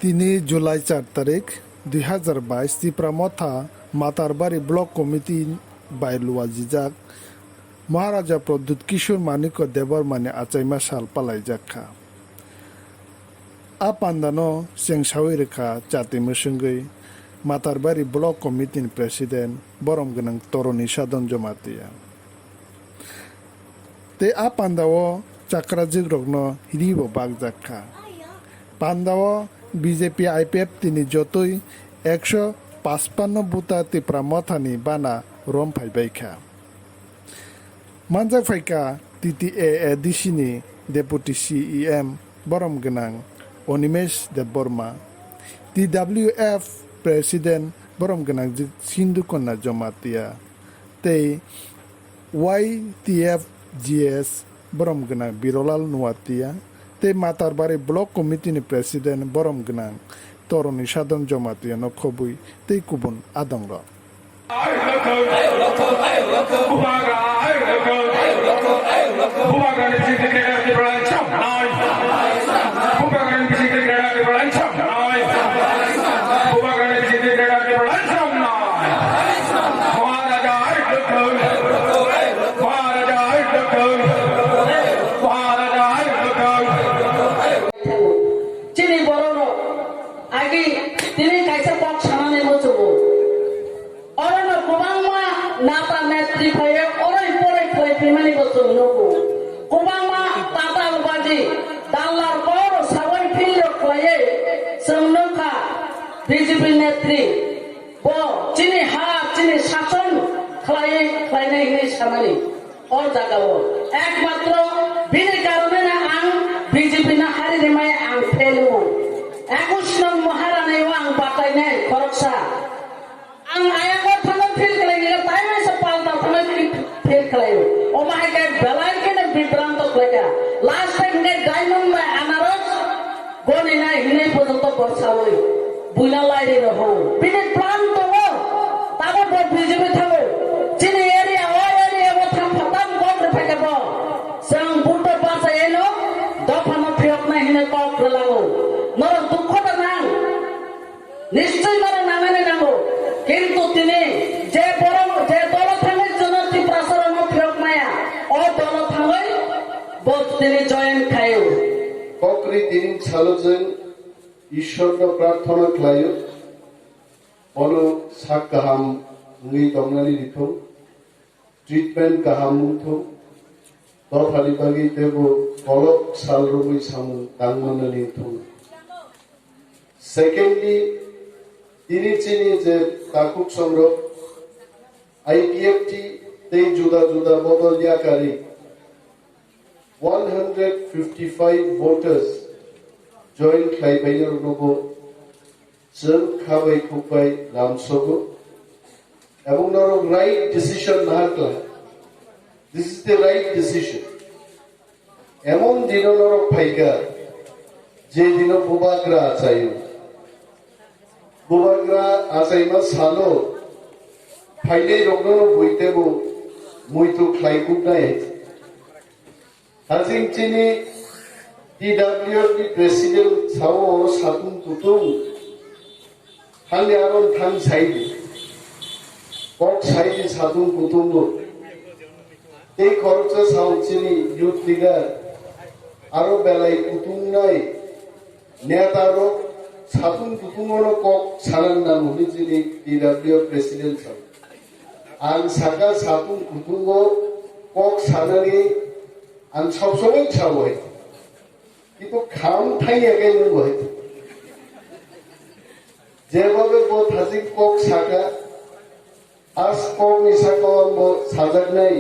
3 জুলাই 4 তারিখ 2022 Tipra Motha Matarbari Block Committee by Luazijak Maharaja Pradut Kishore Maniko Debbarma Achaima Sal Palaikha Apandano Sengsawirika Chati Musungai Matarbari Block Committee President Boromganang Toroni Sindhu Jamatia Te Apandawo Chakrajit Rogno Hiribo Bagjakha Pandawo BJP IPF তিনি যতই 155 বুতা Tipra Mothani বানা রম ফাইবাইখা মানজা ফাইকা TTA দিশিনি deputy CEM বরম গনাং Animesh Debbarma TWF প্রেসিডেন্ট বরম গনাং Sindhu Kanya Jamatia তে YTF GS বরম গনাং Birolal Nuatia te Matarbari Block Committee ni President Borom Gnang Toroni Sindhu Jamatia no Khobui te Kubun Adangro তিনি কাইসা পক সামানে মচবো অরনো কুবাংমা নাতা নেত্রী হয়ে ওরই পরে কই পিমানি বচন নকো কুবাংমা তাতা উবাজি দাল্লার বড় সাবই ফিল কয়ে সমনখা বিজেপি নেত্রী ব চিনি হা চিনি শাসন খাইনে হিনে সামানি ওর জাগাও একমাত্র বিনি কারণে না আং বিজেপি না হারি রেমায় আং ফেলু 21 নং মহারানী ওয়াং বাতাই নাই খরকসা আং আয়াগো থানা ফিল কলাই তাই নাই সব পালতা থানা ফিল কলাই ও মাই গড বেলাই কেন বিভ্রান্ত কইকা লাস্ট টাইম নে ডায়মন্ড মে আনারস গনি নাই হিনে পর্যন্ত বর্ষাওই বুইলা লাইরে রহো বিনে প্ল্যান তো তাবো বিজেপি থাকো চিনি এরিয়া ও এরিয়া ও থাম ফতাম গন্দ্র ফেকাব সং বুটো পাসা এনো দফানো ফিয়ক না হিনে কক লাগো নর দুঃখটা নাং নিশ্চয় নর নামেনে নামো কিন্তু তিনি যে দল থাঙ্গের জন্য ত্রিপুরা সরম ফিরক মায়া ও দল থাঙ্গই বল তিনি জয়েন খায়ও ককরি দিন ছালজেন ঈশ্বরন প্রার্থনা খায়ও বলো সাক কাহাম মুই দংনালি লিখো ট্রিটমেন্ট কাহাম মুথো দফালি বাগি দেব কলক সাল রবি সামু দাংমানালি থো Secondly, তিনি চিনি যে তাকুক সংগ্রহ IPFT তে জুদা জুদা বদলিয়াকারী 155 voters join খাইবাইনার নবো जों খাবাই খুবাই নামসগো এবং নরম রাইট ডিসিশন না হাকলা this is the right decision এমন দিন নরম ফাইকা যে দিন বুবাগ্রা আচাইও Bubagrani Achaima Sal Palaikha rogno boitebo muito klaikuk nai Hazing chini TWF president sao oro satun tutung hali aron thang saidi kok saidi satun kutungo ei khorcha sao chini youth leader aro belai kutung nai netaro সাতুন কুতুমনো কক সালান নাম হলি যিনি TWF president সব আন সাকা সাতুন Kutum cock সানানি আন সব সময় ছাও হয় কিন্তু খাম ঠাই একাই নয় হয় যেভাবে বো থাজি কক সাকা আজ কক মিসাকা বো সাজাক নাই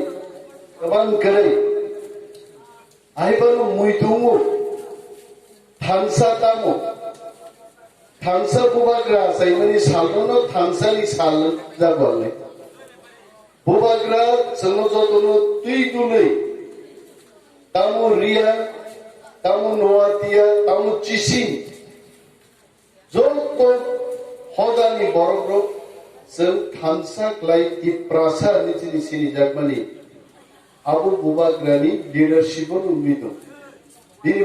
কবান করে আইবানো মুইতুমু থানসা তামো Thansa Bubagrani Achaima Sal Thansa ni Sal jabole Bubagrani seno jotono tui tulei tamu ria tamu noatia tamu chisin joto hodani borogro जों Thansa klai Tipra ni chini sini jagmani Abu Bubagrani leadership on ummido